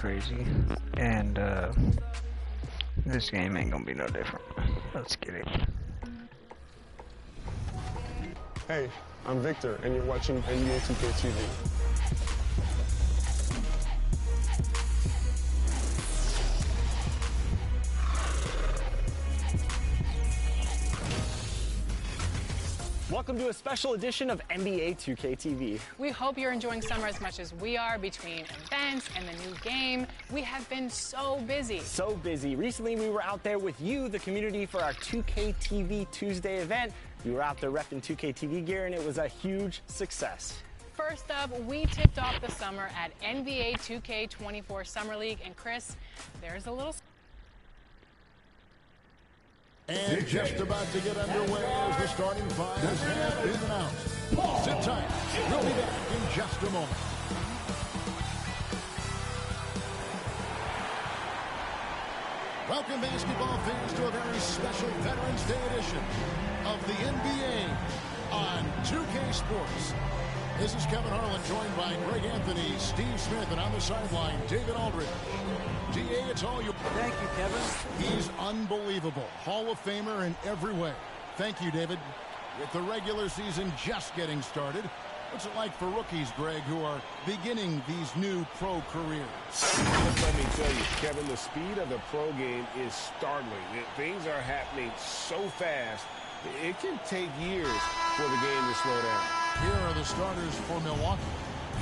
crazy, and this game ain't gonna be no different. Let's get it. Hey, I'm Victor, and you're watching NBA 2K TV. Welcome to a special edition of NBA 2K TV. We hope you're enjoying summer as much as we are. Between events and the new game, we have been so busy. So busy. Recently, we were out there with you, the community, for our 2K TV Tuesday event. You were out there repping 2K TV gear, and it was a huge success. First up, we tipped off the summer at NBA 2K24 Summer League. And Chris, there's a little... And just about to get underway as the starting five have been announced. Sit tight. We'll be back in just a moment. Welcome, basketball fans, to a very special Veterans Day edition of the NBA on 2K Sports. This is Kevin Harlan, joined by Greg Anthony, Steve Smith, and on the sideline, David Aldridge. DA, it's all you. Thank you, Kevin. He's unbelievable. Hall of Famer in every way. Thank you, David. With the regular season just getting started, what's it like for rookies, Greg, who are beginning these new pro careers? Let me tell you, Kevin, the speed of the pro game is startling. Things are happening so fast, it can take years for the game to slow down. Here are the starters for Milwaukee.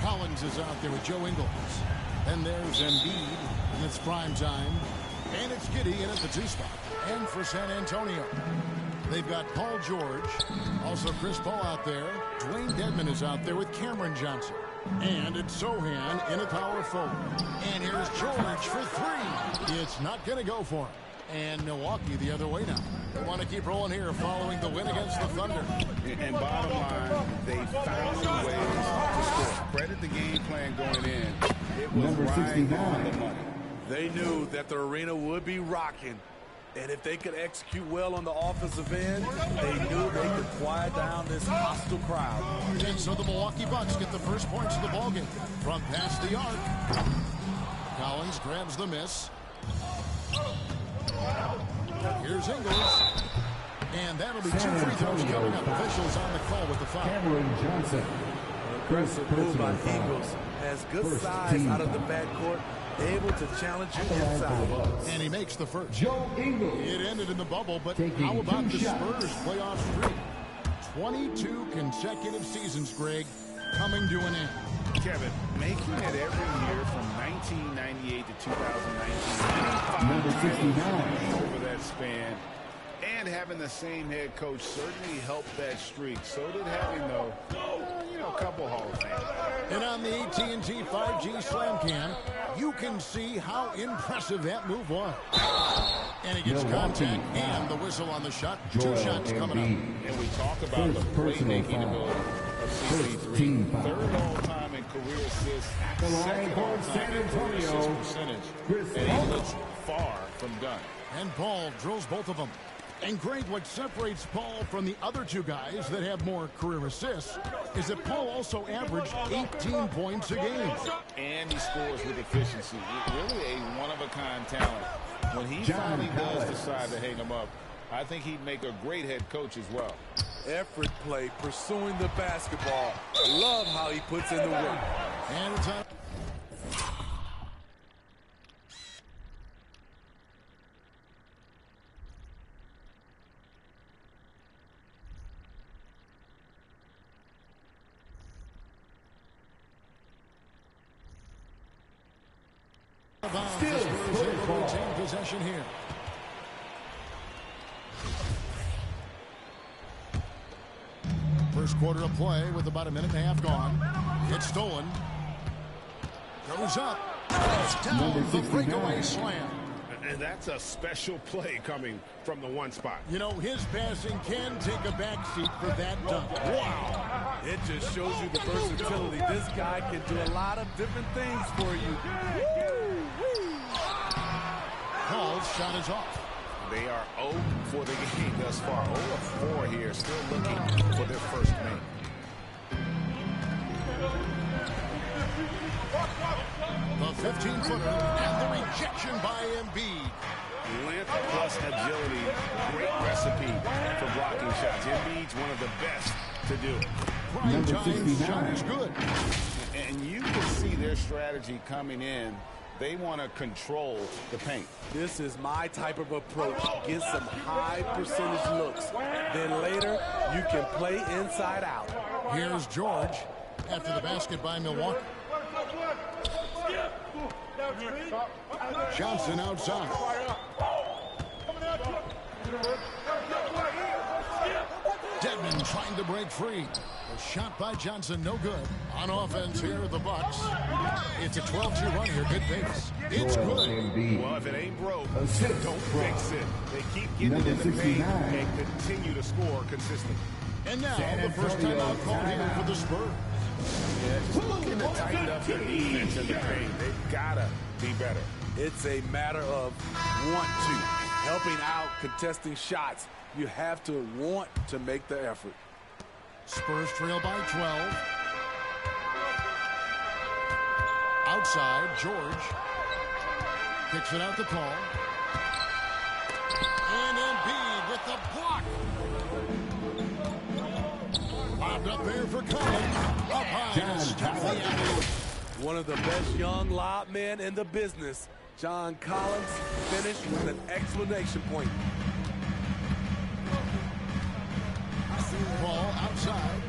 Collins is out there with Joe Ingles. And there's Embiid, and it's prime time. And it's Giddey in at the 2 spot. And for San Antonio, they've got Paul George. Also Chris Paul out there. Dwayne Dedmon is out there with Cameron Johnson. And it's Sohan in a power forward. And here's George for 3. It's not going to go for him. And Milwaukee the other way now. They want to keep rolling here following the win against the Thunder. And bottom line, they found ways to score. Credit the game plan going in. It was right on the money. They knew that the arena would be rocking. And if they could execute well on the offensive end, they knew they could quiet down this hostile crowd. And so the Milwaukee Bucks get the first points of the ballgame from past the arc. Collins grabs the miss. Here's Ingles. And that'll be 2 free throws coming up. Officials on the call with the foul. Cameron Johnson. Aggressive move by Ingles. Has good size out of the backcourt. Able to challenge you inside. And he makes the first. Joe Ingles. It ended in the bubble, but how about the Spurs playoff streak? 22 consecutive seasons, Greg, coming to an end. Kevin, making it every year from 1998 to 2019. Number 69. Over that span. And having the same head coach certainly helped that streak. So did having, though, a couple Hall of Fame. And on the AT&T 5G Slam Cam, you can see how impressive that move was. And he gets contact and the whistle on the shot. 2 shots coming up. And we talk about the playmaking ability of CP3. Third all-time in career assists. Second all-time in career assist percentage. And he looks far from done. And Paul drills both of them. And Greg, what separates Paul from the other 2 guys that have more career assists is that Paul also averaged 18 points a game. And he scores with efficiency. Really a one-of-a-kind talent. When he finally does decide to hang him up, I think he'd make a great head coach as well. Effort play, pursuing the basketball. Love how he puts in the work. And it's on. Retain possession here. First quarter of play with about a minute and a half gone. It's stolen. Goes up. It's down. The breakaway slam. And that's a special play coming from the 1 spot. You know, his passing can take a backseat for that dunk. Wow. It just shows you the versatility. This guy can do a lot of different things for you. Paul's shot is off. They are 0 for the game thus far. 0 of 4 here, still looking for their first make. The 15-footer and the rejection by Embiid. Length plus agility, great recipe for blocking shots. Embiid's one of the best to do it. Prime time shot is good. And you can see their strategy coming in. They want to control the paint. This is my type of approach. Get some high percentage looks. Then later, you can play inside out. Here's George after the basket by Milwaukee. Johnson outside. Dedmon trying to break free. A shot by Johnson, no good. On offense here, the Bucks. It's a 12-2 run here, good pace. It's good. Well, if it ain't broke, don't fix it. They keep getting it in the paint and continue to score consistently. And now the first timeout called here for the Spurs. Yeah, just looking to tighten up their defense in the paint. They've got to be better. It's a matter of want to. Helping out, contesting shots. You have to want to make the effort. Spurs trail by 12. Outside, George. Kicks it out to Paul. And Embiid with the block. Lobbed up there for Collins. Up high. Stop the alley. One of the best young lob men in the business. John Collins finished with an exclamation point. Ball outside.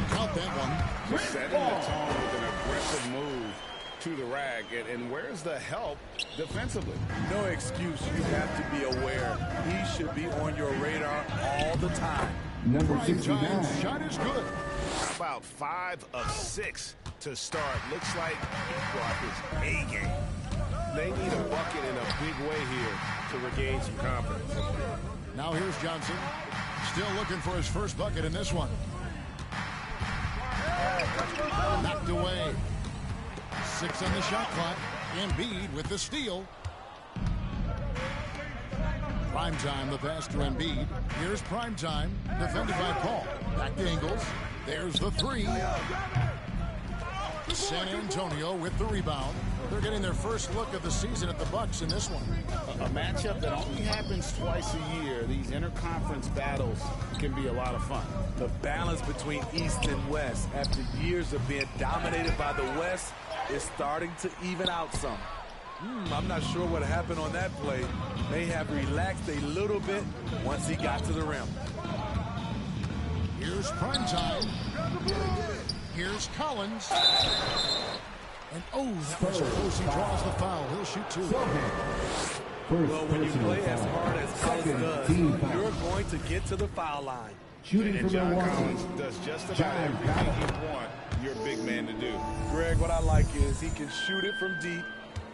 Count that one. Setting the tone with an aggressive move to the rack. And where's the help defensively? No excuse. You have to be aware. He should be on your radar all the time. Number 69. Shot is good. How about 5 of 6 to start? Looks like he brought his A game. They need a bucket in a big way here to regain some confidence. Now here's Johnson. Still looking for his first bucket in this one. Knocked away. 6 on the shot clock. Embiid with the steal. Primetime, the pass to Embiid. Here's Primetime, defended by Paul. Back to Ingles. There's the 3. San Antonio with the rebound. They're getting their first look of the season at the Bucks in this one. A matchup that only happens twice a year. These interconference battles can be a lot of fun. The balance between East and West after years of being dominated by the West is starting to even out some. I'm not sure what happened on that play. May have relaxed a little bit once he got to the rim. Here's Primetime. Here's Collins. And that was close. He draws the foul. He'll shoot 2. Well, when you play as hard as Collins does, you're going to get to the foul line. Shooting And from John Milwaukee. Collins does just about everything you want your big man to do. Greg, what I like is he can shoot it from deep.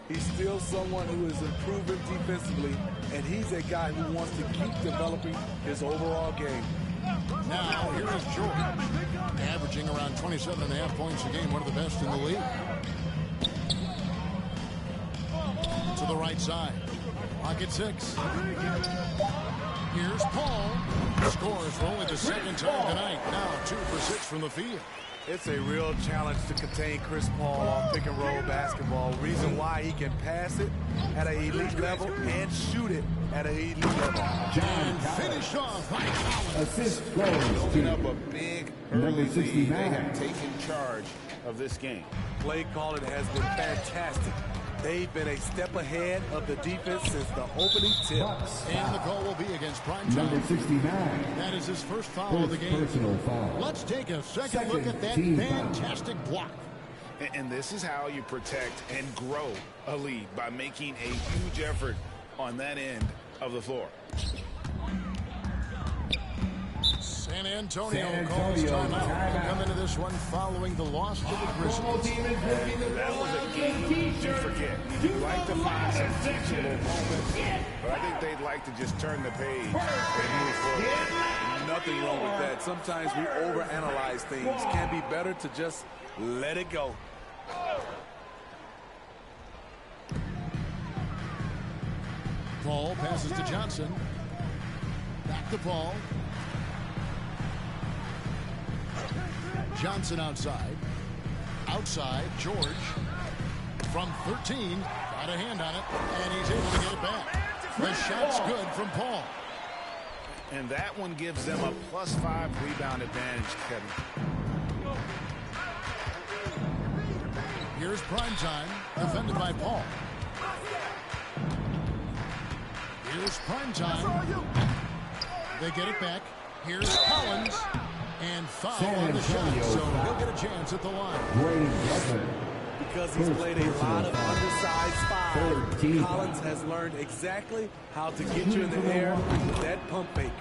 He's still someone who is improving defensively, and he's a guy who wants to keep developing his overall game. Now, here is George, averaging around 27.5 points a game, one of the best in the league. To the right side. Pocket 6. Here's Paul. Scores for only the second time tonight. Now 2 for 6 from the field. It's a real challenge to contain Chris Paul on pick and roll basketball. Reason why he can pass it at an elite level and shoot it at an elite level. And finished off by Collins. Assist goes Building to up a big number early lead. 69. They have taken charge of this game. Play calling has been fantastic. They've been a step ahead of the defense since the opening tip. And the call will be against Number Primetime. 69. That is his first foul of the game. Personal foul. Let's take a second look at that Team foul. fantastic block. And this is how you protect and grow a lead, by making a huge effort on that end of the floor. San Antonio calls timeout. Come into this one following the loss to the Grizzlies. That was a game to forget. You'd like to find some teachable moments, but I think they'd like to just turn the page and move forward. Nothing wrong with that. Sometimes we overanalyze things. Can be better to just let it go. Paul passes to Johnson. Back to Paul. Johnson outside. Outside, George. From 13, got a hand on it, and he's able to get it back. The shot's good from Paul. And that one gives them a +5 rebound advantage, Kevin. Here's Primetime, defended by Paul. Here's Primetime. They get it back. Here's Collins. And foul on the shot, so he'll get a chance at the line. Because he's played a lot of undersized five, Collins has learned exactly how to get you in the air with that pump fake.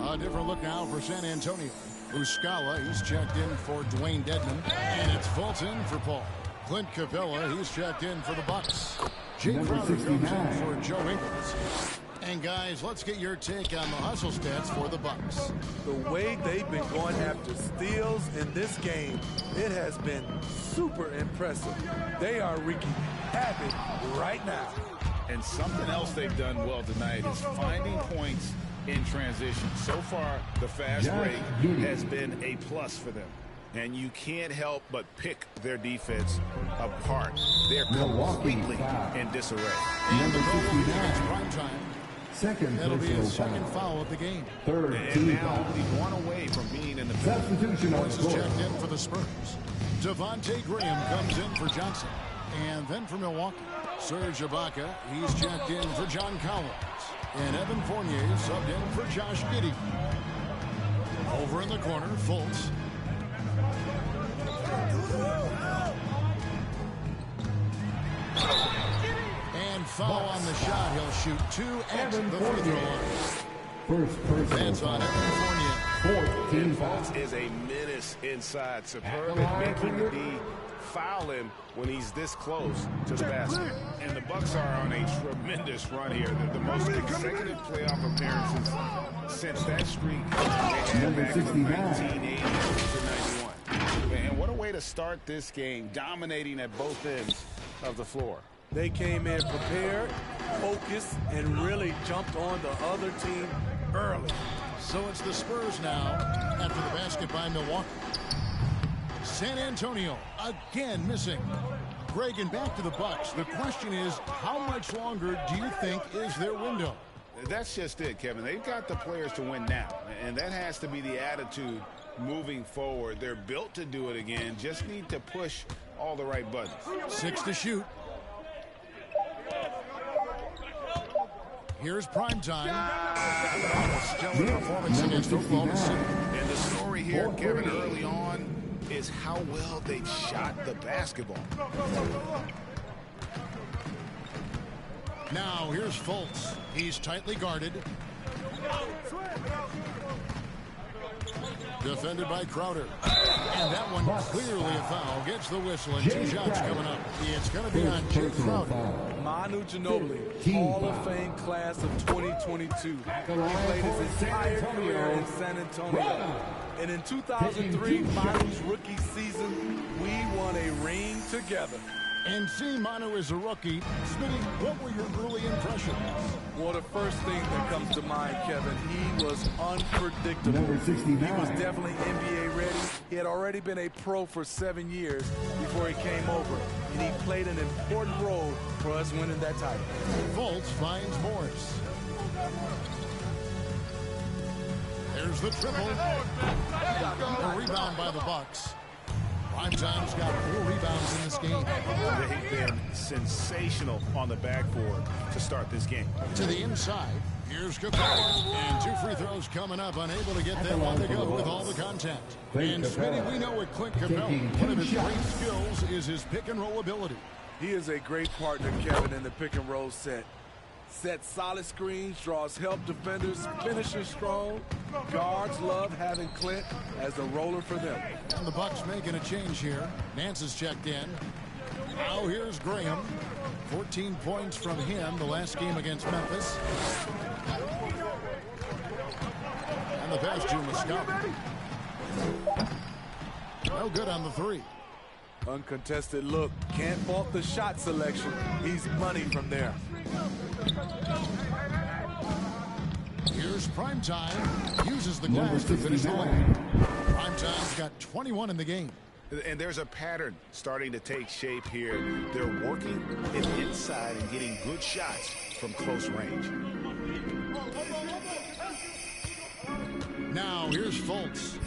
A different look now for San Antonio. Muscala, he's checked in for Dwayne Dedman. And it's Fulton for Paul. Clint Capella, he's checked in for the Bucks. Jay Crowder comes in for Joe Ingles. And guys, let's get your take on the hustle stats for the Bucks. The way they've been going after steals in this game, it has been super impressive. They are wreaking havoc right now. And something else they've done well tonight is finding points in transition. So far, the fast break has been a plus for them. And you can't help but pick their defense apart. They're completely in disarray. And the goal against Primetime. That'll be his second foul of the game. And now only one away from being in the substitution. Points is checked in for the Spurs. Devontae Graham comes in for Johnson. And then for Milwaukee, Serge Ibaka, he's checked in for John Collins. And Evan Fournier subbed in for Josh Giddey. Over in the corner, Fultz. And foul on the shot. He'll shoot 2 at the free throw line. That's on Evan Fournier. Fultz is a menace inside. Superb at making the D foul him when he's this close to the basket. And the Bucks are on a tremendous run here. They're the most consecutive playoff appearances since that streak they had back from 1980 to 91. And what a way to start this game, dominating at both ends of the floor. They came in prepared, focused, and really jumped on the other team early. So it's the Spurs now after the basket by Milwaukee. San Antonio again missing. Greg, and back to the Bucks. The question is, how much longer do you think is their window? That's just it, Kevin. They've got the players to win now, and that has to be the attitude moving forward. They're built to do it again. Just need to push all the right buttons. 6 to shoot. Here's Primetime. Stellar performance against Oklahoma City. And the story here, Kevin, early on is how well they shot the basketball. Now here's Fultz. He's tightly guarded. Defended by Crowder. And that one clearly a foul. Gets the whistle and 2 shots coming up. It's going to be on Jay Crowder. Manu Ginobili, Hall of Fame class of 2022. He played his entire career in San Antonio. And in 2003, Manu's rookie season, we won a ring together. And seeing Manu as a rookie, Smitty, what were your early impressions? Well, the first thing that comes to mind, Kevin, he was unpredictable. He was definitely NBA ready. He had already been a pro for 7 years before he came over, and he played an important role for us winning that title. Fultz finds Morris. There's the triple. A rebound by the Bucks. Primetime's got 4 rebounds in this game. They've been sensational on the backboard to start this game. To the inside, here's Capella. And 2 free throws coming up, unable to get them on the go with all the contact. And Smitty, we know with Clint Capella, one of his great skills is his pick-and-roll ability. He is a great partner, Kevin, in the pick-and-roll set. Sets solid screens, draws help defenders, finishes strong. Guards love having Clint as a roller for them. And the Bucks making a change here. Nance is checked in. Now here's Graham. 14 points from him the last game against Memphis. And the pass to Muscala. No good on the 3. Uncontested look. Can't fault the shot selection. He's money from there. Here's Primetime. Uses the glass to finish the lane. Primetime's got 21 in the game. And there's a pattern starting to take shape here. They're working it inside and getting good shots from close range. Now here's Fultz.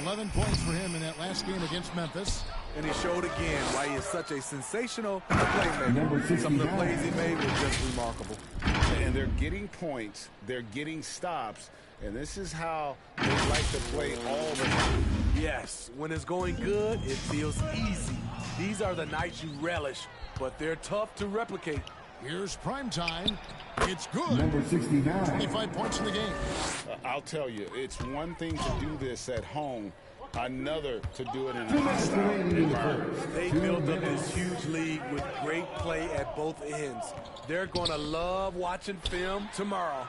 11 points for him in that last game against Memphis. And he showed again why he is such a sensational playmaker. Some of the plays he made were just remarkable. And they're getting points, they're getting stops, and this is how they like to play all the time. Yes, when it's going good, it feels easy. These are the nights you relish, but they're tough to replicate. Here's Primetime. It's good. Number 69. 25 points in the game. I'll tell you, it's one thing to do this at home, another to do it in a hostile environment. They built up this huge league with great play at both ends. They're going to love watching film tomorrow.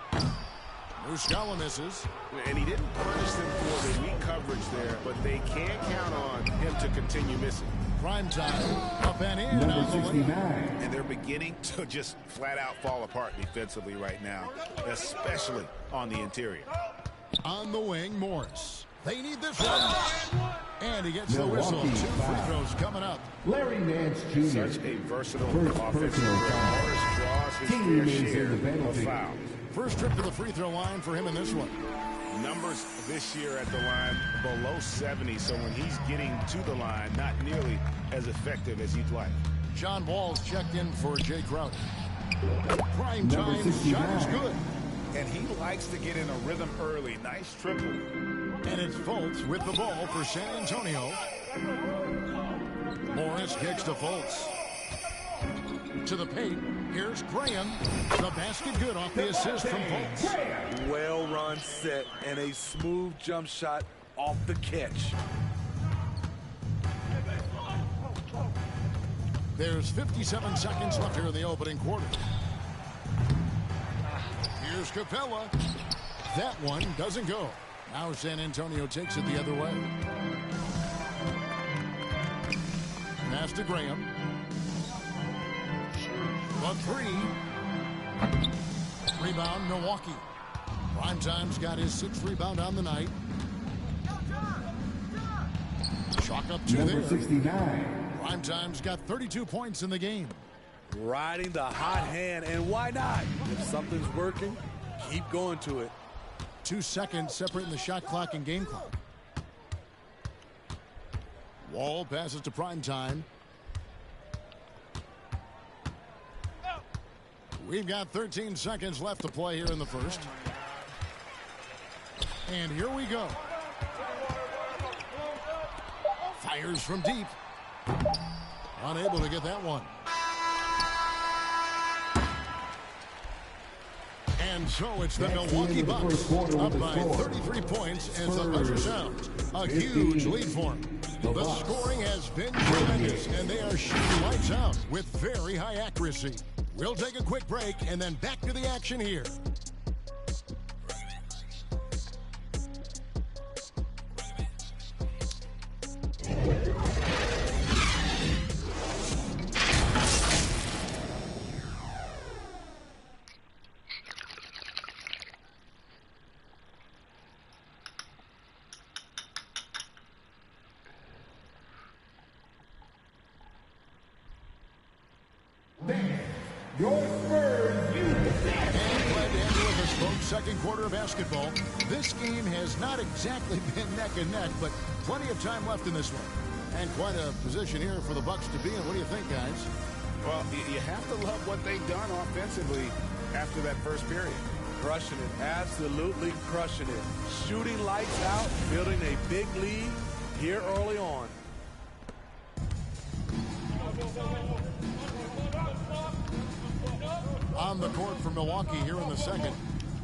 Muscala misses. And he didn't punish them for the weak coverage there, but they can't count on him to continue missing. Primetime up and in. Number 69. And they're beginning to just flat out fall apart defensively right now, especially on the interior. On the wing, Morris. They need this one. And he gets the whistle. 2 free throws coming up. Larry Nance Jr. Such a versatile First offensive personal player. foul. Morris draws his Team fair is share in the of penalty. fouls. First trip to the free throw line for him in this one. Numbers this year at the line below 70, so when he's getting to the line, not nearly as effective as he'd like. John Wall's checked in for Jay Crowder. Prime Number time 69. shot is good. And he likes to get in a rhythm early. Nice triple. And it's Fultz with the ball for San Antonio. Morris kicks to Fultz. To the paint. Here's Graham. The basket good off the assist from Fultz. Well-run set and a smooth jump shot off the catch. There's 57 seconds left here in the opening quarter. Here's Capella. That one doesn't go. Now San Antonio takes it the other way. Pass to Graham. The three. Rebound, Milwaukee. Primetime's got his 6th rebound on the night. Chalk up 2 Number there. 69. Primetime's got 32 points in the game. Riding the hot hand, and why not? If something's working, keep going to it. 2 seconds separating the shot clock and game clock. Wall passes to Primetime. We've got 13 seconds left to play here in the first. And here we go. Fires from deep. Unable to get that one. And so it's the Milwaukee Bucks up by 33 points as the buzzer sounds. A huge lead for them. The scoring has been tremendous, and they are shooting lights out with very high accuracy. We'll take a quick break and then back to the action here. Your Spurs, you And glad to end with us, folks. Second quarter of basketball. This game has not exactly been neck and neck, but plenty of time left in this one. And quite a position here for the Bucks to be in. What do you think, guys? Well, you have to love what they've done offensively after that first period. Crushing it, absolutely crushing it. Shooting lights out, building a big lead here early on. On the court for Milwaukee here in the second.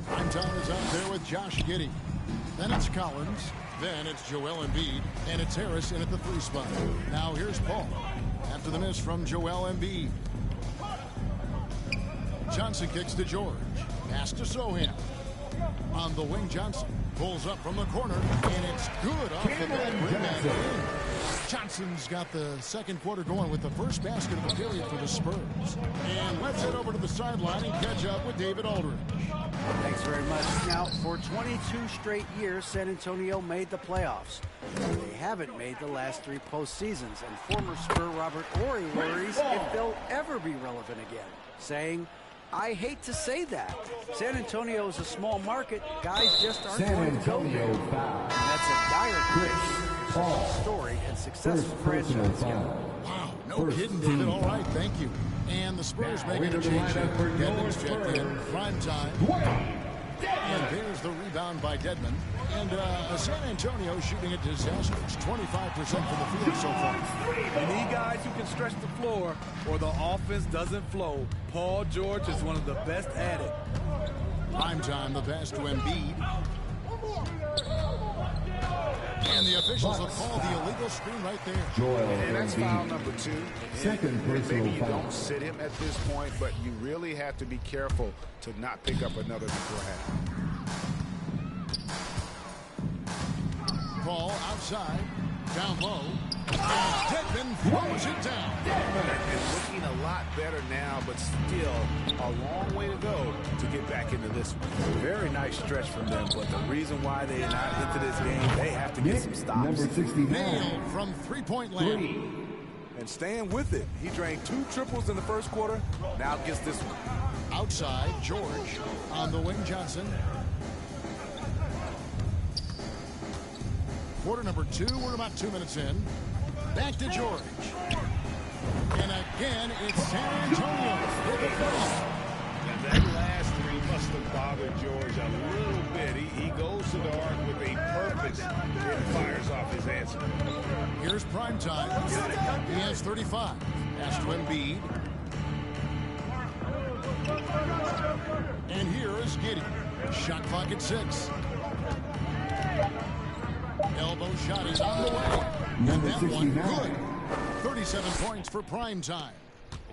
Primetime is out there with Josh Giddey. Then it's Collins. Then it's Joel Embiid. And it's Harris in at the 3 spot. Now here's Paul. After the miss from Joel Embiid. Johnson kicks to George. Pass to Sohan. On the wing, Johnson pulls up from the corner. And it's good off the back rim and in. Johnson's got the second quarter going with the first basket of the period for the Spurs. And let's head over to the sideline and catch up with David Aldridge. Thanks very much. Now, for 22 straight years, San Antonio made the playoffs. They haven't made the last 3 postseasons, and former Spur Robert Ory worries if they'll ever be relevant again, saying, "I hate to say that. San Antonio is a small market. Guys just aren't going to go there." And that's a dire prediction for such a storied and successful franchise. Wow, no kidding, David. All right, thank you. And the Spurs making a change here. Dedmon's checked in. Prime time. And there's the rebound by Dedmon. And San Antonio shooting a disastrous 25% from the field so far. You need guys who can stretch the floor or the offense doesn't flow. Paul George is one of the best at it. Prime time, the pass to Embiid. And the officials have called the illegal screen right there. And that's foul number 2. Second personal maybe you foul. don't sit him at this point, but you really have to be careful to not pick up another grab. Paul outside, down low, and Dedmon throws it down. And looking a lot better now, but still a long way to go to get back into this one. Very nice stretch from them, but the reason why they are not into this game, they have to get some stops. Number 69. Nailed from three-point land. And staying with it. He drained 2 triples in the first quarter, now gets this one. Outside, George on the wing, Johnson. Quarter number 2, we're about 2 minutes in. Back to George. And again, it's San Antonio with the first. And that last 3 must have bothered George a little bit. He goes to the arc with a purpose and fires off his answer. Here's prime time. He has 35. Pass to Embiid. And here is Giddey. Shot clock at 6. Elbow shot is on the way. And that one good. 37 points for prime time.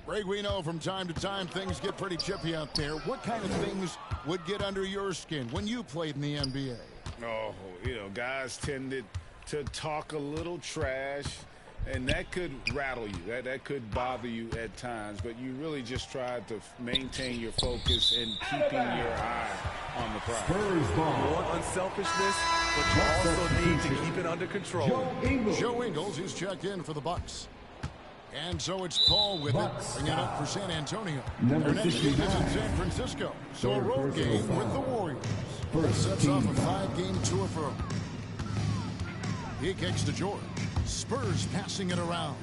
Greg, we know from time to time things get pretty chippy out there. What kind of things would get under your skin when you played in the NBA? Oh, guys tended to talk a little trash, and that could rattle you. That could bother you at times, but you really just tried to maintain your focus and keeping your eye on the prize. Spurs ball. You want unselfishness, but you also need to keep it under control. Joe Ingles is checked in for the Bucks. And so it's Paul with it, bringing it up for San Antonio. Number Their next game is 69. in San Francisco. So a road game with the Warriors. First Sets team off a foul. 5-game tour for him. He kicks to George. Spurs passing it around.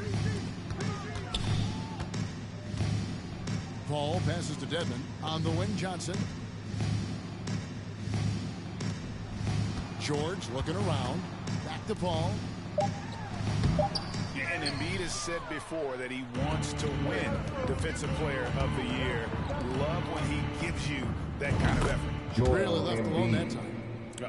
Paul passes to Dedmon. On the wing, Johnson. George looking around. Back to Paul. And Embiid has said before that he wants to win Defensive Player of the Year. Love when he gives you that kind of effort. Really left alone that time.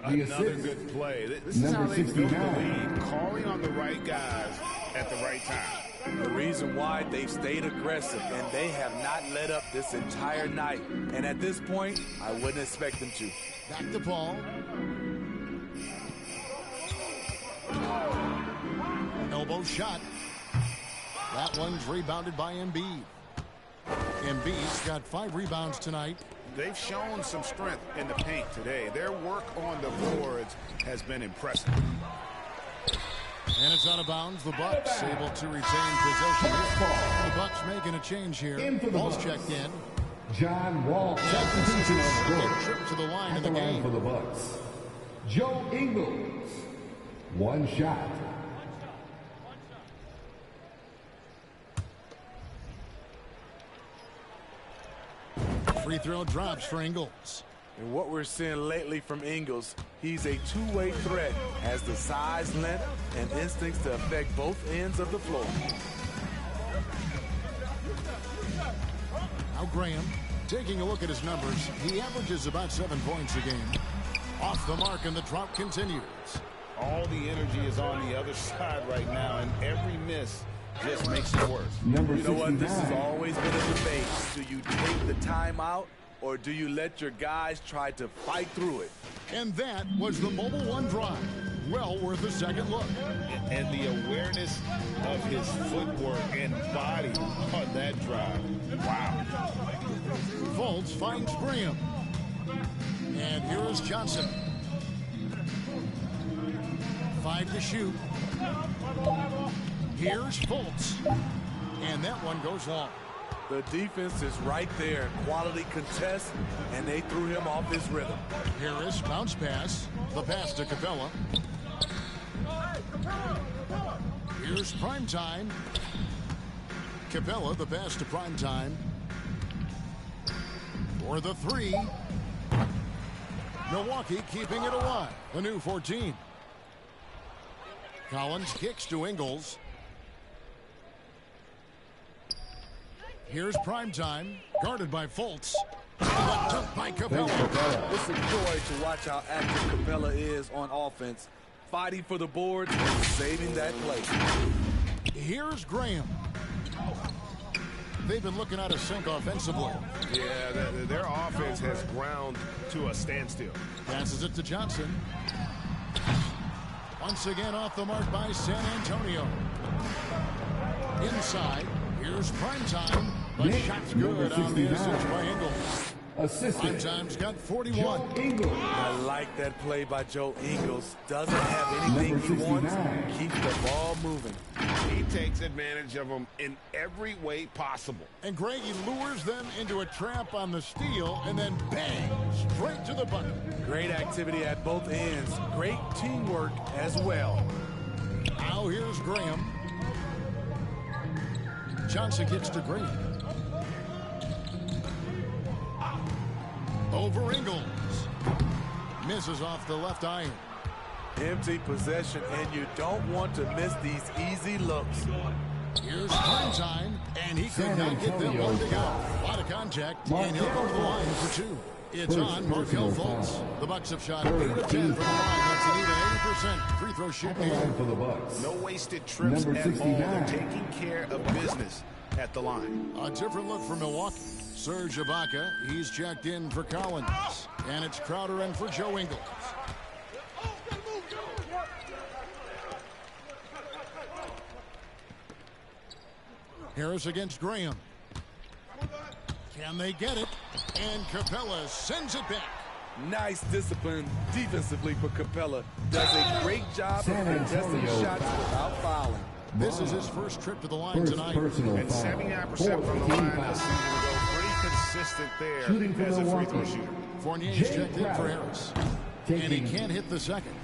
Another good play. This is how they built the lead, calling on the right guys at the right time. The reason why they've stayed aggressive, and they have not let up this entire night. And at this point, I wouldn't expect them to. Back to Paul. Elbow shot. That one's rebounded by Embiid. Embiid's got 5 rebounds tonight. They've shown some strength in the paint today. Their work on the boards has been impressive. And it's out of bounds. The Bucks able to retain possession. The Bucks making a change here. Ball's checked in. John Wall. Substitution trip to the line in the game. For the Bucks. Joe Ingles. 1 shot. Free throw drops for Ingles. And what we're seeing lately from Ingles, he's a two-way threat, has the size, length, and instincts to affect both ends of the floor. Now Graham, taking a look at his numbers, he averages about 7 points a game. Off the mark, and the drought continues. All the energy is on the other side right now, and every miss just makes it worse. Number You know what? This has 69. always been a debate. Do you take the timeout, or do you let your guys try to fight through it? And that was the Mobile One drive. Well worth a second look. And the awareness of his footwork and body on that drive. Wow. Fultz finds Graham. Here's Johnson. 5 to shoot. Here's Fultz. And that one goes long. The defense is right there. Quality contest, and they threw him off his rhythm. Harris, bounce pass. The pass to Capella. Here's Primetime. Capella, the pass to Primetime. For the 3. Milwaukee keeping it alive. The new 14. Collins kicks to Ingles. Here's Primetime, guarded by Fultz. Dunked by Capella. It's a joy to watch how active Capella is on offense, fighting for the boards and saving that play. Here's Graham. They've been looking out of sync offensively. Yeah, their offense has ground to a standstill. Passes it to Johnson. Once again off the mark by San Antonio. Inside, here's Primetime. The shot's good on the assist by Ingles. Primetime's got 41. I like that play by Joe Ingles. Doesn't have anything he wants. Keeps the ball moving. He takes advantage of them in every way possible. And Greg, he lures them into a trap on the steal and then bang, straight to the bucket. Great activity at both ends. Great teamwork as well. Now here's Graham. Johnson gets to Graham. Over Ingles. Misses off the left iron. Empty possession, and you don't want to miss these easy looks. Here's Primetime, and he could not get them loading out. A lot of contact, and he'll go to the line for 2. It's on Markelle Fultz. The Bucks have shot 8 of 10 from the line. That's an even 80% free throw shooting. No wasted trips at all. They're taking care of business at the line. A different look for Milwaukee. Serge Ibaka, he's checked in for Collins. And it's Crowder in for Joe Ingles. Harris against Graham. Can they get it? And Capella sends it back. Nice discipline defensively for Capella. Does a great job of contesting shots without fouling. This is his first trip to the line tonight. And 79% from the line this season ago. Pretty consistent there as a free throw shooter. Fournier's checked in for Harris. And he can't hit the second.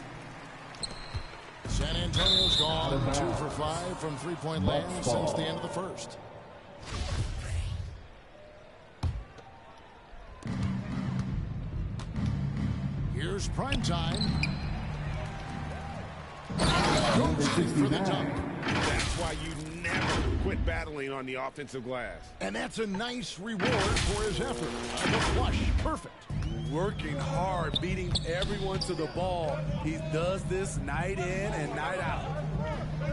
San Antonio's gone 2 for 5 from three-point land since the end of the first. Here's Primetime. For the dunk. That's why you never quit battling on the offensive glass. And that's a nice reward for his effort. The flush, perfect. Working hard, beating everyone to the ball. He does this night in and night out.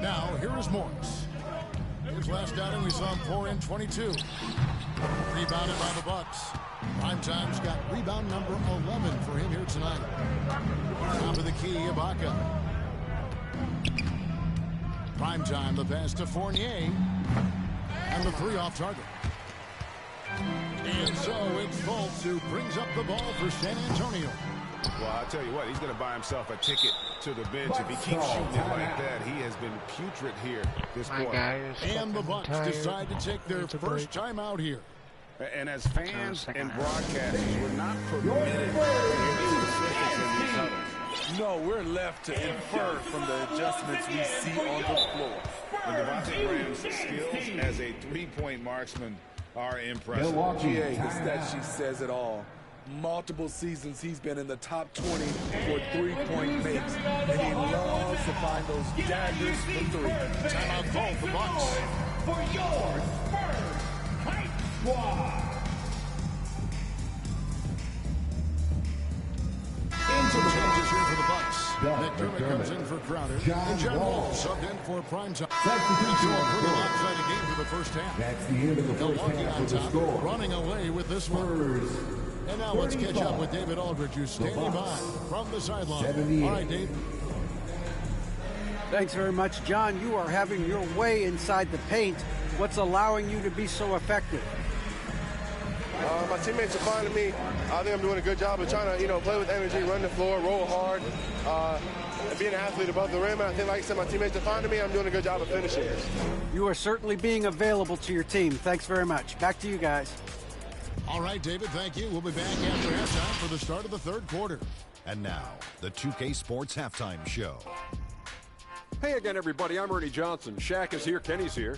Now, here is Morris. His last outing, we saw him pour in 22. Rebounded by the Bucks. Primetime's got rebound number 11 for him here tonight. Top of the key, Ibaka. Primetime, the pass to Fournier. And the 3 off target. And so it's Fultz who brings up the ball for San Antonio. Well, I'll tell you what, he's going to buy himself a ticket to the bench. If he keeps shooting it like that, he has been putrid here this quarter. And the Bucks decide to take their first time out here. And as fans and broadcasters, we're not permitted to hear the specifics in these huddles. No, we're left to infer from the adjustments we see on the floor. And Devontae Graham's skills as a three-point marksman are impressive. GA, the stat sheet says it all. Multiple seasons he's been in the top 20 for three-point makes, and he loves to find those daggers for 3. Timeout call for Bucks. For your Spurs Hype Squad. Changes here for the Bucks. McDermott comes in for Crowder. And John Wall subbed in for Primetime. It's a pretty lopsided game for the first half. That's the end of the first Milwaukee half on of the top, score. running away with this one. And now let's catch up with David Aldridge, who's standing by from the sideline. All right, Dave. Thanks very much, John. You are having your way inside the paint. What's allowing you to be so effective? My teammates are finding me I think I'm doing a good job of trying to, play with energy, run the floor, roll hard, and be an athlete above the rim. And I think, like I said, my teammates are finding me. I'm doing a good job of finishing. You are certainly being available to your team. Thanks very much. Back to you guys. All right, David, thank you. We'll be back after halftime for the start of the third quarter. And now, the 2K Sports Halftime Show. Hey again, everybody. I'm Ernie Johnson. Shaq is here. Kenny's here.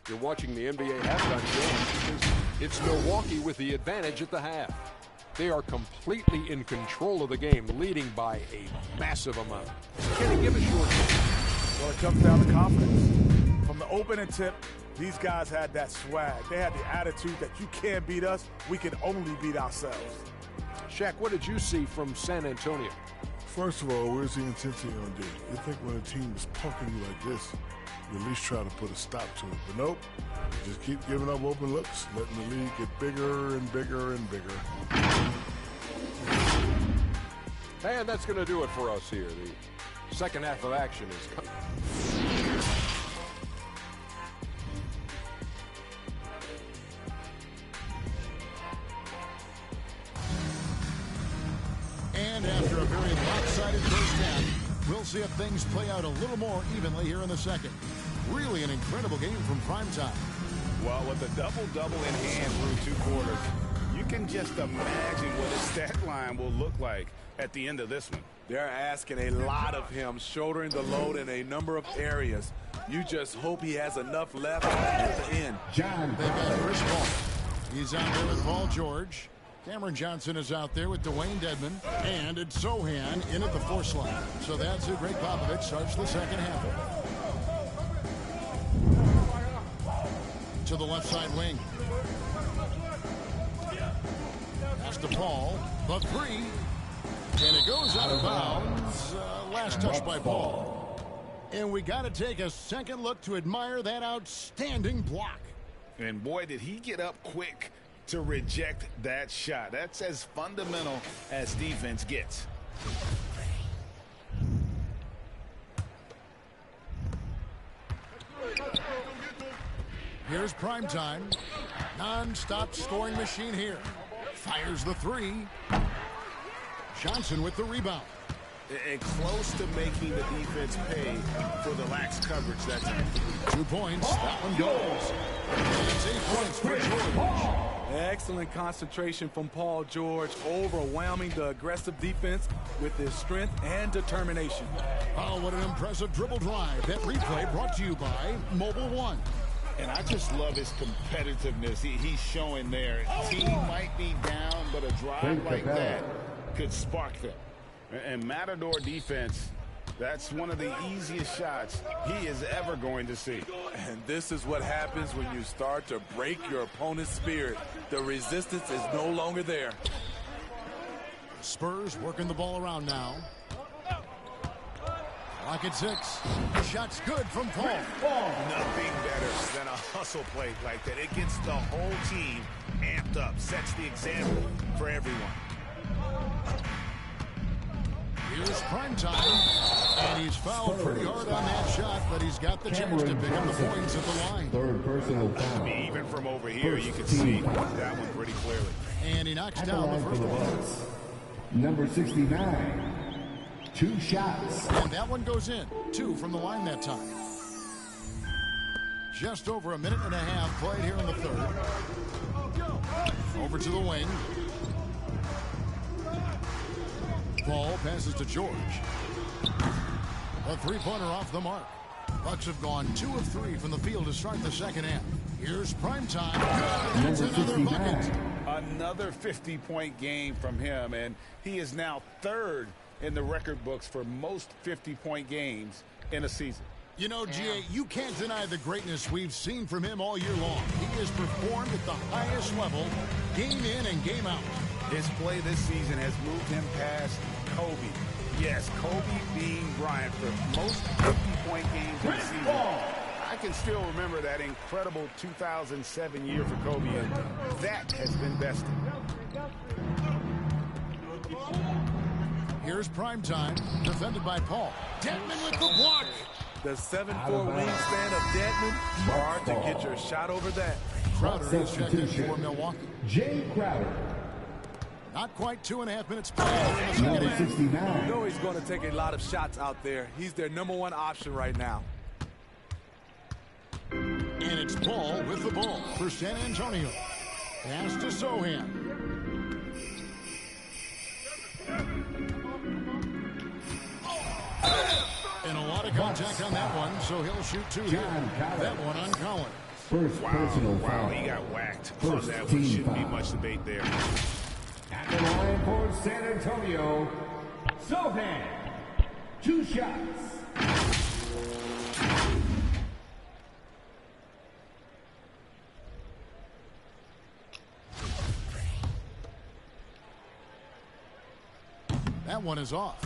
You're watching the NBA Halftime Show. It's Milwaukee with the advantage at the half. They are completely in control of the game, leading by a massive amount. Kenny, give us your take. Well, it comes down to confidence. From the opening tip, these guys had that swag. They had the attitude that you can't beat us, we can only beat ourselves. Shaq, what did you see from San Antonio? First of all, where's the intensity on D? You think when a team is punking you like this, you at least try to put a stop to it. But nope, just keep giving up open looks, letting the lead get bigger and bigger and bigger. And that's going to do it for us here. The second half of action is coming. And after a very lopsided first half, we'll see if things play out a little more evenly here in the second. Really an incredible game from primetime. Well, with a double-double in hand through 2 quarters, you can just imagine what his stat line will look like at the end of this one. They're asking a lot of him, shouldering the load in a number of areas. You just hope he has enough left at the end. They've got Chris Paul. He's out there with Paul George. Cameron Johnson is out there with Dwayne Dedmon. And it's Sohan in at the force line. So that's who Greg Popovich starts the second half. To the left side wing. Pass to Paul. The three. And it goes out of bounds. Last touch by Paul. And we got to take a second look to admire that outstanding block. And boy, did he get up quick to reject that shot. That's as fundamental as defense gets. Here's primetime. Non-stop scoring machine here. Fires the three. Johnson with the rebound. And close to making the defense pay for the lax coverage that time. 2 points. That one goes. It's 8 points for George. Excellent concentration from Paul George, overwhelming the aggressive defense with his strength and determination. Oh, what an impressive dribble drive. That replay brought to you by Mobile One. And I just love his competitiveness he's showing there. Team might be down, but a drive like that could spark them. And Matador defense, that's one of the easiest shots he is ever going to see. And this is what happens when you start to break your opponent's spirit. The resistance is no longer there. Spurs working the ball around now. Clock at 6. The shot's good from Paul. Nothing better than a hustle play like that. It gets the whole team amped up, sets the example for everyone. Here's primetime, and he's fouled pretty hard on that shot, but he's got the chance to pick up the points at the line. Third personal foul. Even from over here, you can see that one pretty clearly. And he knocks down the first one. Number 69. 2 shots. And that one goes in. 2 from the line that time. Just over a minute and a half played here in the third. Over to the wing. Paul passes to George. A three-pointer off the mark. Bucks have gone 2 of 3 from the field to start the second half. Here's primetime. That's another bucket. Another 50-point game from him, and he is now third in the record books for most 50-point games in a season. You know, G.A., you can't deny the greatness we've seen from him all year long. He has performed at the highest level, game in and game out. His play this season has moved him past Kobe. Yes, Kobe being Bryant for most 50-point games in the season. I can still remember that incredible 2007 year for Kobe, and that has been bested. Here's primetime, defended by Paul. Dedmon with the block. The 7'4" wingspan of Dedmon, hard to get your shot over that. Crowder is checked in for Milwaukee. Jay Crowder. Not quite 2.5 minutes played. Number 69. You know he's going to take a lot of shots out there. He's their #1 option right now. And it's Paul with the ball for San Antonio. Pass to Sohan. And a lot of contact on that one, so he'll shoot 2 here. That one on Collins. First personal foul. He got whacked First on that team one. Shouldn't be foul. much debate there. At the line for San Antonio, Sohan. 2 shots. That one is off.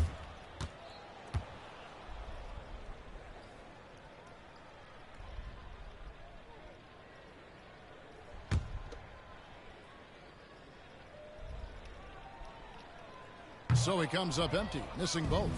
So he comes up empty, missing both.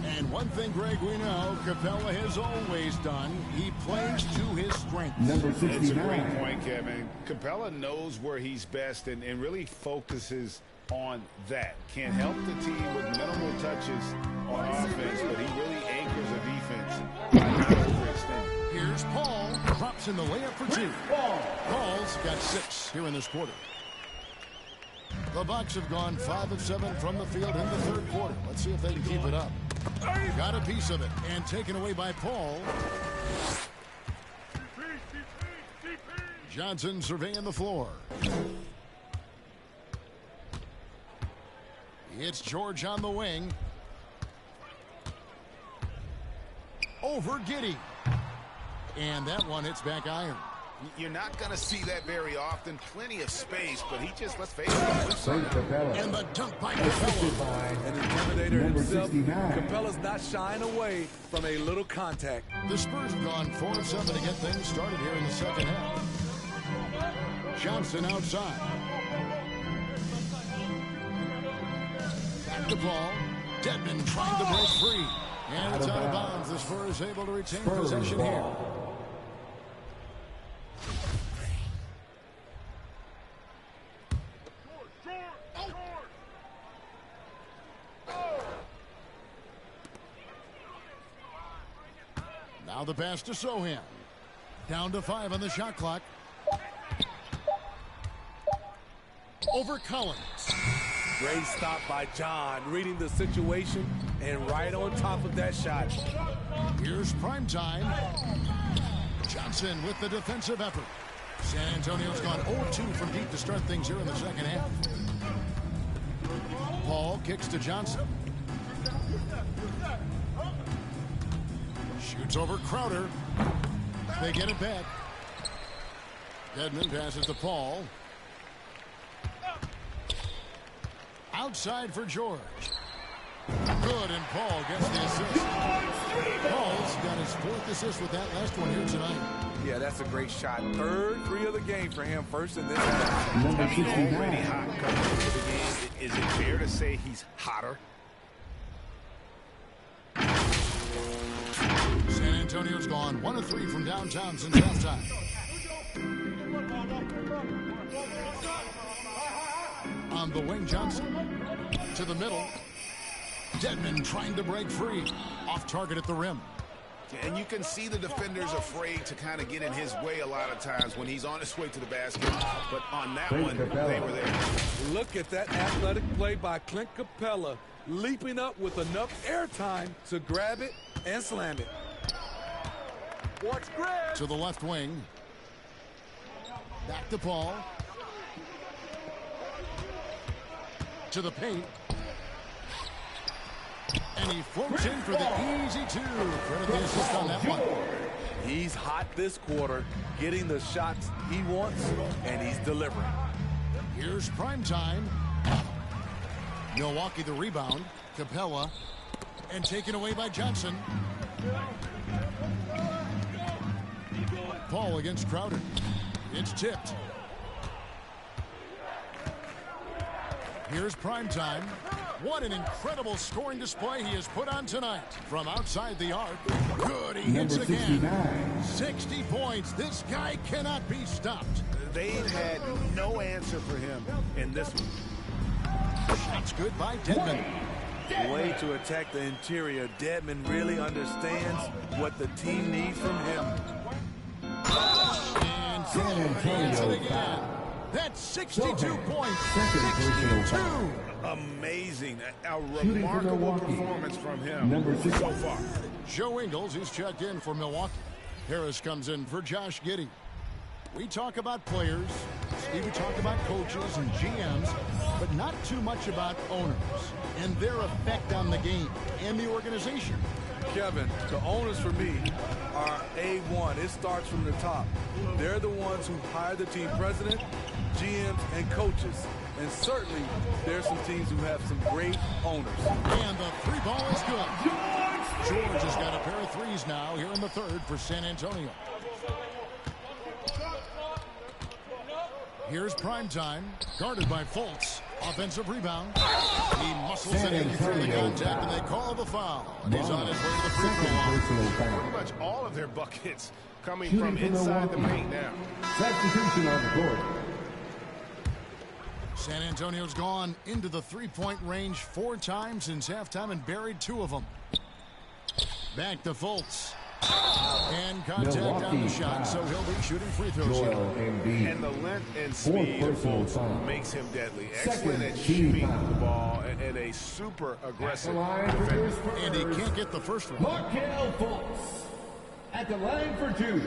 And one thing, Greg, we know Capella has always done, he plays to his strengths. Number It's a 69. great point, Kevin. Capella knows where he's best and really focuses on that. Can help the team with minimal touches on offense, but he really anchors a defense by not overextending. Here's Paul, drops in the layup for 2. Paul's got 6 here in this quarter. The Bucks have gone 5 of 7 from the field in the third quarter. Let's see if they can keep it up. Got a piece of it and taken away by Paul. Johnson surveying the floor. It's George on the wing. Over Giddey. And that one hits back iron. You're not going to see that very often. Plenty of space, but he just, let's face it. And the dunk by Capella. An intimidator himself. 69. Capella's not shying away from a little contact. The Spurs have gone 4 of 7 to get things started here in the second half. Johnson outside. Back the ball. Dedmon trying to break free. And it's out of bounds. The Spurs able to retain possession here. Now the pass to Sohan. Down to 5 on the shot clock. Over Collins. Great stop by John, reading the situation and right on top of that shot. Here's prime time. Johnson with the defensive effort. San Antonio's gone 0-2 from deep to start things here in the second half. Paul kicks to Johnson. Shoots over Crowder. They get it back. Dedmon passes to Paul. Outside for George. Good, and Paul gets the assist. Paul's got his 4th assist with that last one here tonight. Yeah, that's a great shot. 3rd free of the game for him, first in this half. Already hot coming into the game. Is it fair to say he's hotter? San Antonio's gone 1 of 3 from downtown since halftime. On the wing, Johnson to the middle. Dedmon trying to break free. Off target at the rim. And you can see the defenders afraid to kind of get in his way a lot of times when he's on his way to the basket. But on that one, they were there. Look at that athletic play by Clint Capella, leaping up with enough airtime to grab it and slam it. Watch grab. To the left wing. Back to Paul. To the paint. And he floats in for the easy 2. Credit the assist on that one. He's hot this quarter, getting the shots he wants, and he's delivering. Here's prime time. Milwaukee the rebound. Capella. And taken away by Johnson. Paul against Crowder. It's tipped. Here's prime time. What an incredible scoring display he has put on tonight. From outside the arc. Good, he hits again. 60 points. This guy cannot be stopped. They've had no answer for him in this one. Shot's good by Dedmon. Way to attack the interior. Dedmon really understands what the team needs from him. And San Antonio again. That's 62 points. 62. Amazing. A remarkable performance from him so far. Joe Ingles is checked in for Milwaukee. Harris comes in for Josh Giddey. We talk about players, we talk about coaches and GMs, but not too much about owners and their effect on the game and the organization. Kevin, the owners for me are A1. It starts from the top. They're the ones who hire the team president, GMs, and coaches. And certainly, there's some teams who have some great owners. And the three ball is good. George has got a pair of threes now here in the third for San Antonio. Here's Primetime, guarded by Fultz. Offensive rebound. He muscles it in through the contact, and they call the foul. And he's on his way to the free throw line. Pretty much all of their buckets coming from inside the paint now. Substitution on the court. San Antonio's gone into the three-point range 4 times since halftime and buried 2 of them. Back to Fultz. And contact on the shot, so he'll be shooting free throws here. And the length and speed of Fultz makes him deadly. Excellent at shooting the ball and a super aggressive defender. And he can't get the first one. Markelle Fultz at the line for 2.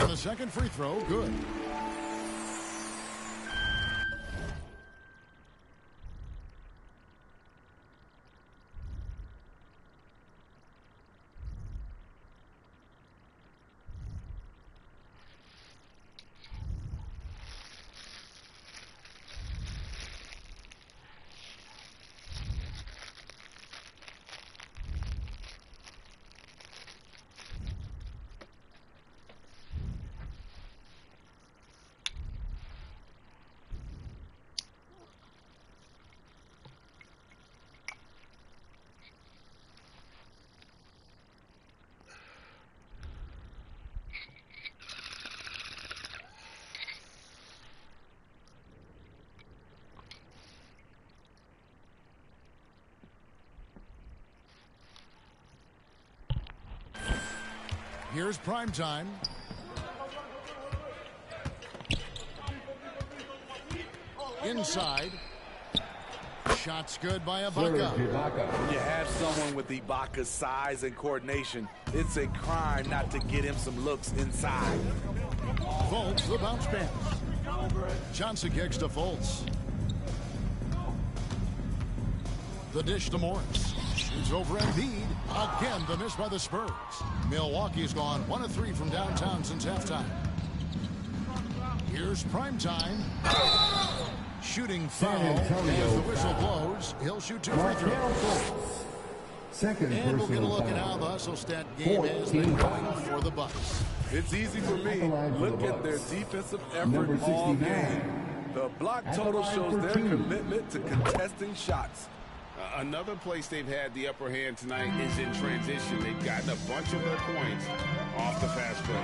The second free throw, good. Here's Primetime. Inside. Shot's good by Ibaka. When you have someone with Ibaka's size and coordination, it's a crime not to get him some looks inside. Fultz, the bounce pass. Johnson kicks to Fultz. The dish to Morris. Shoots over Embiid. Again, the miss by the Spurs. Milwaukee's gone 1 of 3 from downtown since halftime. Here's Primetime. Shooting foul as the whistle blows. He'll shoot 2 free throws. Second and we'll get a look at foul. how the hustle stat game has been going for the Bucks. It's easy for me. Look at their defensive effort all game. The block total shows their commitment to contesting shots. Another place they've had the upper hand tonight is in transition. They've gotten a bunch of their points off the fast break.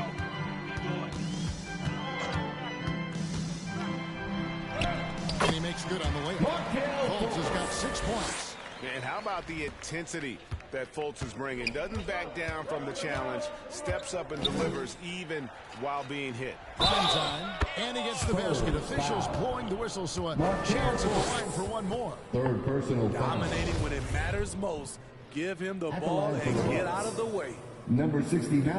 And he makes good on the way. Fultz has got 6 points. And how about the intensity that Fultz is bringing? Doesn't back down from the challenge, steps up and delivers even while being hit. Primetime, and he gets the basket. Officials blowing the whistle, so a chance at the line for one more. Third personal foul. Dominating when it matters most. Give him the ball and get out of the way. Number 69.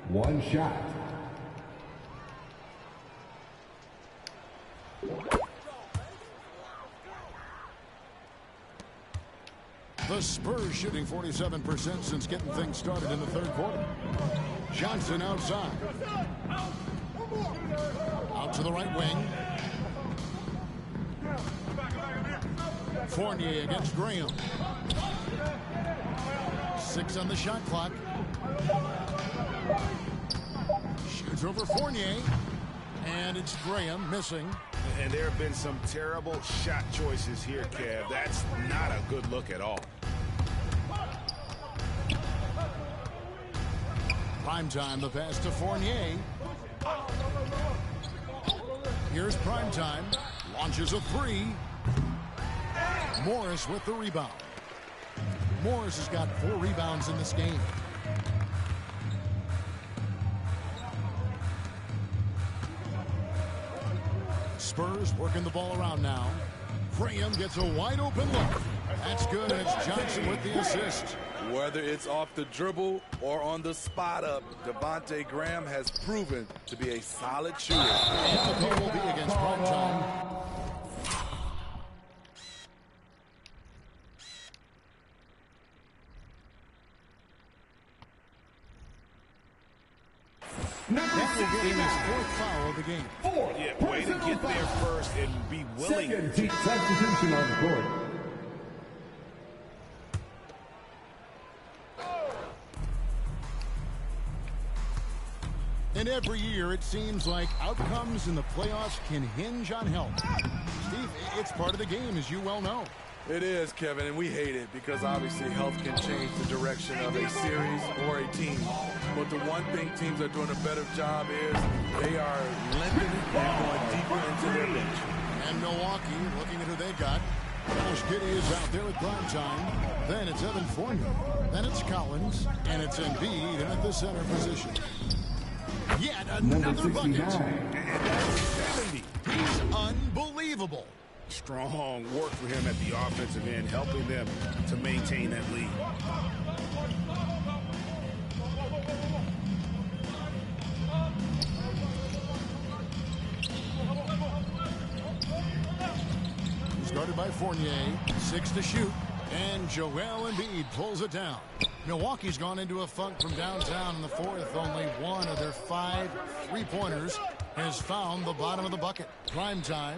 1 shot. The Spurs shooting 47% since getting things started in the third quarter. Johnson outside. Out to the right wing. Fournier against Graham. 6 on the shot clock. Shoots over Fournier. And it's Graham missing. And there have been some terrible shot choices here, Kev. That's not a good look at all. Primetime, the pass to Fournier. Here's Primetime. Launches a three. Morris with the rebound. Morris has got 4 rebounds in this game. Spurs working the ball around now. Graham gets a wide open look. That's good, and it's Johnson with the assist. Whether it's off the dribble or on the spot up, Devontae Graham has proven to be a solid shooter. And the call will be against Primetime. That will give him his 4th foul of the game. Yeah, way to get there first and be willing. Second team substitution on the court. And every year it seems like outcomes in the playoffs can hinge on health. Steve, it's part of the game, as you well know. It is, Kevin, and we hate it because obviously health can change the direction of a series or a team. But the one thing teams are doing a better job is they are lengthening and going deeper into their bench. And Milwaukee, looking at who they got. Josh Giddey is out there at Primetime. Then it's Evan Fournier. Then it's Collins. And it's Embiid in at the center position. Yet another bucket. And that's 70. He's unbelievable. Strong work for him at the offensive end, helping them to maintain that lead. Started by Fournier, 6 to shoot, and Joel Embiid pulls it down. Milwaukee's gone into a funk from downtown in the 4th. Only one of their 5 3-pointers has found the bottom of the bucket. Primetime,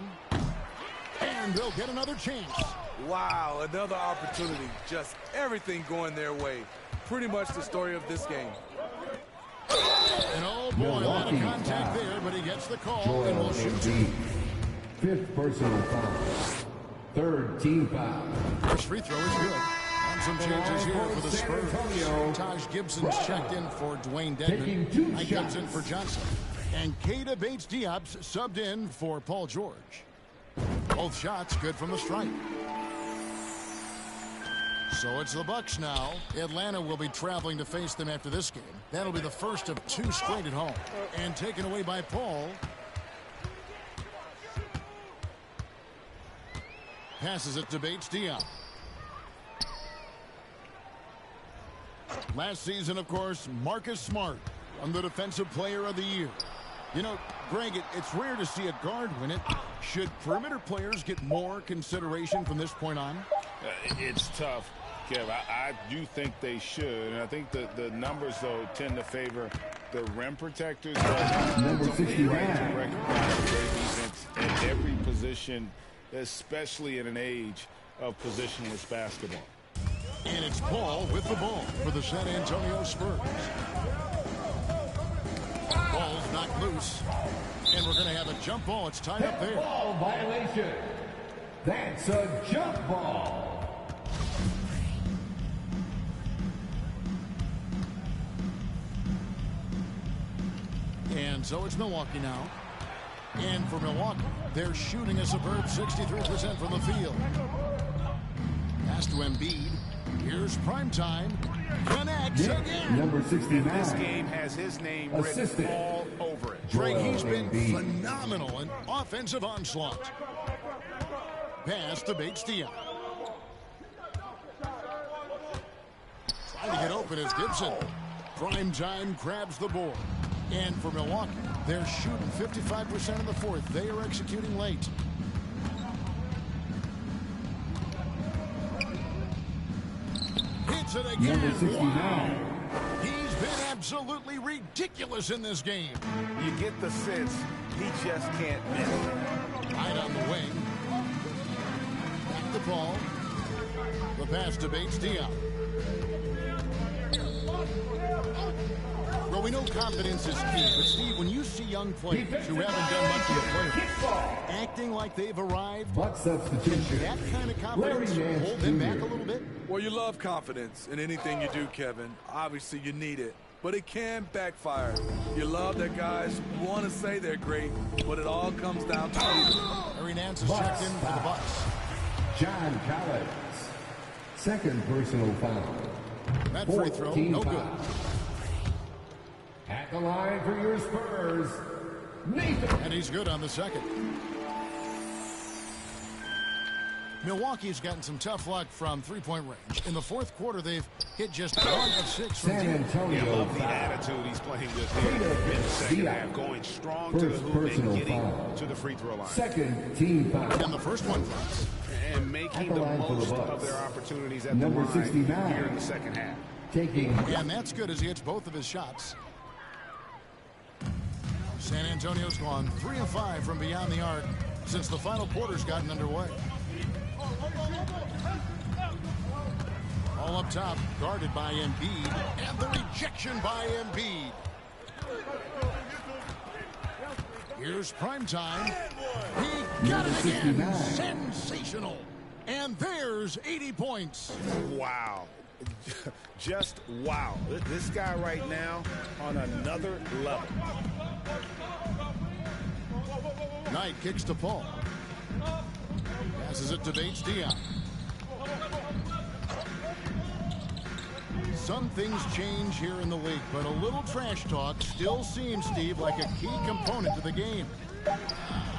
and they'll get another chance. Wow, another opportunity. Just everything going their way. Pretty much the story of this game. And oh boy, a lot of contact there, but he gets the call and will shoot. 5th personal foul. 3rd team foul. First free throw is good. And some changes here for the Spurs. Taj Gibson's checked in for Dwayne Dedmon. Mike Gibson for Johnson. And Keita Bates-Diop's subbed in for Paul George. Both shots good from the stripe. So it's the Bucks now. Atlanta will be traveling to face them after this game. That'll be the first of 2 straight at home. And taken away by Paul. Passes it to Bates-Diop. Last season, of course, Marcus Smart won the Defensive Player of the Year. You know, Greg, it's rare to see a guard win it. Should perimeter players get more consideration from this point on? It's tough, Kev. I do think they should. And I think the numbers, though, tend to favor the rim protectors. Number 69. Recognize their defense at every position, especially in an age of positionless basketball. And it's Paul with the ball for the San Antonio Spurs. Ball's knocked loose. And we're going to have a jump ball. It's tied up there. Ball violation. That's a jump ball. And so it's Milwaukee now. And for Milwaukee, they're shooting a superb 63% from the field. Pass to Embiid. Here's Primetime. Connects again. Number 69. This game has his name written all over it. Drake, he's been phenomenal in offensive onslaught. Pass to Bates-Diop. Trying to get open is Gibson. Primetime grabs the board. And for Milwaukee, they're shooting 55% in the 4th. They are executing late. Hits it again. Number 69. Wow. He's been absolutely ridiculous in this game. You get the sense he just can't miss. Right on the wing. Back to Paul. The pass to Bates-Diop. Well, we know confidence is key, but Steve, when you see young players who haven't done much in the playoffs acting like they've arrived, Buck substitution. that kind of confidence hold them back a little bit? Well, you love confidence in anything you do, Kevin. Obviously, you need it, but it can backfire. You love that guys want to say they're great, but it all comes down to Harry Nance is checked in for the Bucks. John Collins. Second personal foul. That free throw, no good. At the line for your Spurs, Nathan. And he's good on the second. Milwaukee's gotten some tough luck from three-point range. In the fourth quarter, they've hit just 1 of 6 from San Antonio. I love the attitude he's playing with here in the second half, going strong to the hoop and getting to the free throw line. Second team foul. And the first one comes. And making the most of their opportunities at Number the line 69. here in the second half. Taking. And that's good as he hits both of his shots. San Antonio's gone 3 of 5 from beyond the arc since the final quarter's gotten underway. All up top, guarded by Embiid, and the rejection by Embiid. Here's primetime. He got it again. Sensational. And there's 80 points. Wow. Just wow. This guy right now on another level. Knight kicks to Paul. Passes it to Bates-Diop. Some things change here in the league, but a little trash talk still seems, Steve, like a key component to the game.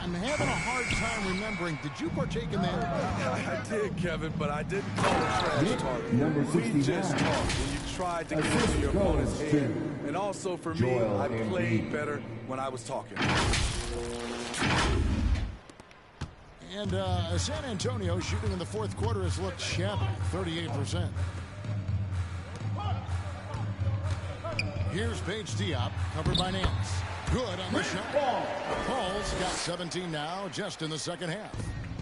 I'm having a hard time remembering. Did you partake in that? I did, Kevin, but I didn't call it trash talk. Number 69. We just talked when you tried to get into your opponent's head. And also for me, I played better when I was talking. And San Antonio shooting in the fourth quarter has looked shabby, 38%. Here's Bates-Diop, covered by Nance. Good on the shot. Paul's got 17 now, just in the second half.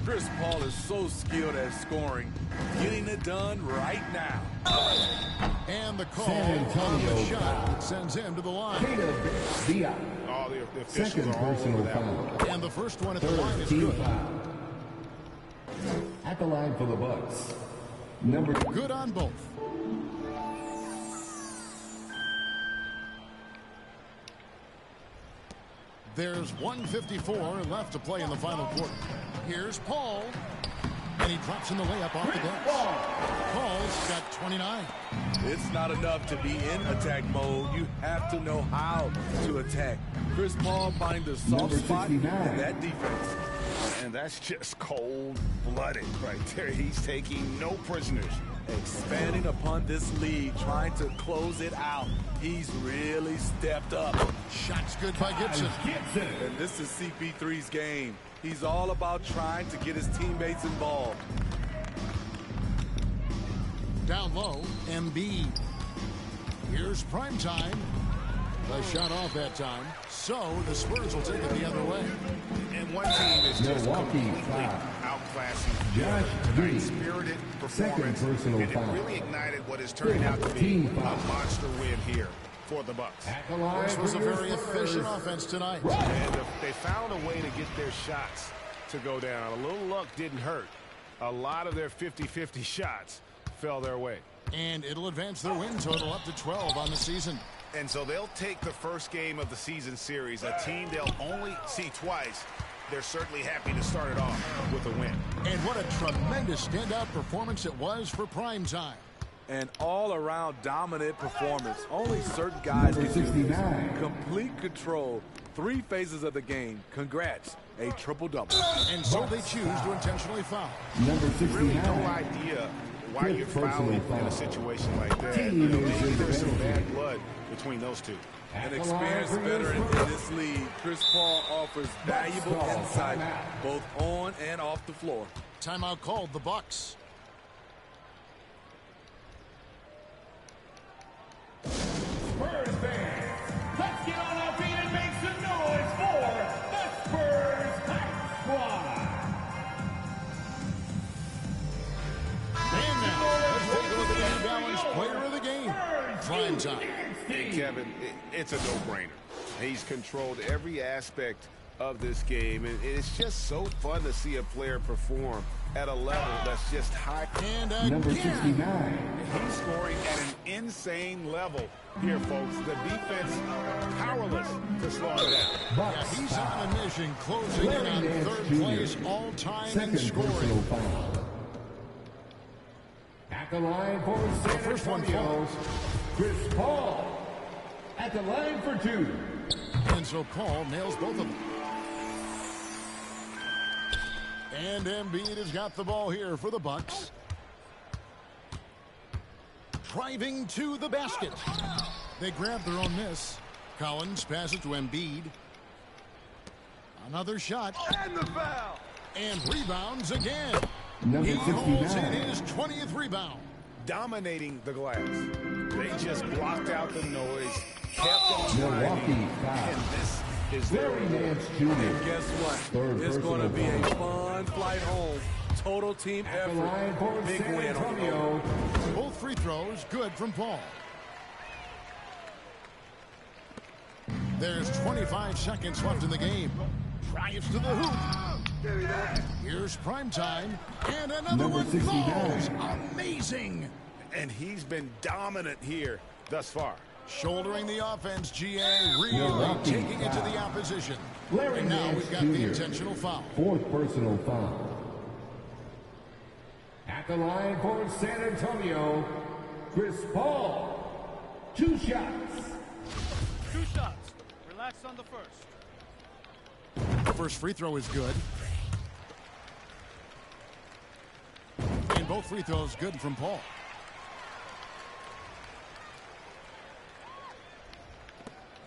Chris Paul is so skilled at scoring, getting it done right now. And the call on the shot that sends him to the line. Diop. All the officials Second are all over personal that one. foul. And the first one at the line is Team good. foul. At the line for the Bucks. Number good on both. There's 1:54 left to play in the final quarter. Here's Paul. And he drops in the layup off the bench. Paul's got 29. It's not enough to be in attack mode. You have to know how to attack. Chris Paul finding the soft spot in that defense. And that's just cold-blooded right there. He's taking no prisoners. Expanding upon this lead, trying to close it out. He's really stepped up. Shots good by Gibson. And this is CP3's game. He's all about trying to get his teammates involved. Down low, Embiid. Here's primetime. The shot off that time. So the Spurs will take it the other way. And one team is just completely outclassing Josh spirited performance, and it really ignited what is turning out to be a monster win here for the Bucks. This was a very efficient offense tonight. And they found a way to get their shots to go down. A little luck didn't hurt. A lot of their 50-50 shots fell their way. And it'll advance their win total up to 12 on the season. And so they'll take the first game of the season series, a team they'll only see twice. They're certainly happy to start it off with a win. And what a tremendous standout performance it was for primetime. An all-around dominant performance. Only certain guys can do this. Complete control. 3 phases of the game. Congrats. A triple-double. And so they choose to intentionally foul. Number 69. Really no idea why you're fouling in a situation like that. Maybe there's some bad blood between those two. An experienced veteran in this league, Chris Paul offers valuable insight both on and off the floor. Timeout called the Bucks. Spurs fans, let's get on our feet and make some noise for the Spurs Hype Squad. And now, let's take a look at the New Balance Player of the Game. Prime time. Hey, Kevin, it's a no-brainer. He's controlled every aspect of this game, and it's just so fun to see a player perform at a level that's just high. And Number 69. He's scoring at an insane level here, folks. The defense powerless to slow him down. Yeah, he's on a mission, closing in on third place all-time in scoring. At the line for San Antonio, Chris Paul. At the line for 2. And so Paul nails both of them. And Embiid has got the ball here for the Bucks. Driving to the basket. They grab their own miss. Collins passes to Embiid. Another shot. And the foul. And rebounds again. Number He holds 69. in his 20th rebound. Dominating the glass. They just blocked out the noise, kept on Milwaukee driving, foul. and this is their Larry reward. Nance Jr. And guess what? Third It's going to personal be a foul. fun flight home. Total team At the line effort. for Big San win on the road. Antonio. Both free throws good from Paul. There's 25 seconds left in the game. Drives to the hoop. Here's prime time. And another Number one 69. falls. Amazing. And he's been dominant here thus far. Shouldering the offense, GA really Milwaukee taking it to foul. the opposition. Larry And now Nance we've got the Jr. intentional foul. Fourth personal foul. At the line for San Antonio, Chris Paul. 2 shots. 2 shots. Relax on the first. The first free throw is good. And both free throws good from Paul.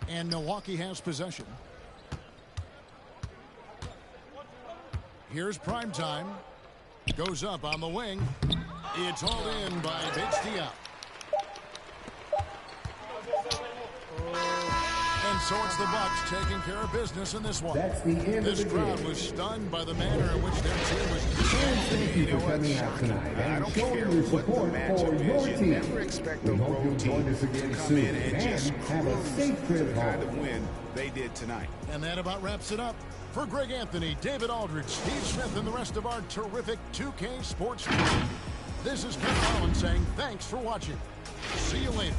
And Milwaukee has possession. Here's prime time. Goes up on the wing. It's hauled in by Diop. And so it's the Bucks taking care of business in this one. That's the end This of the crowd game. was stunned by the manner in which their team was. And thank you for coming out tonight I and don't showing care your what the support matchup for is. your You team. never expect We a hope road you'll join team us again to come soon in and just have a safe trip the kind home. of win they did tonight. And that about wraps it up. For Greg Anthony, David Aldridge, Steve Smith, and the rest of our terrific 2K Sports team, this is Ken Collins saying thanks for watching. See you later.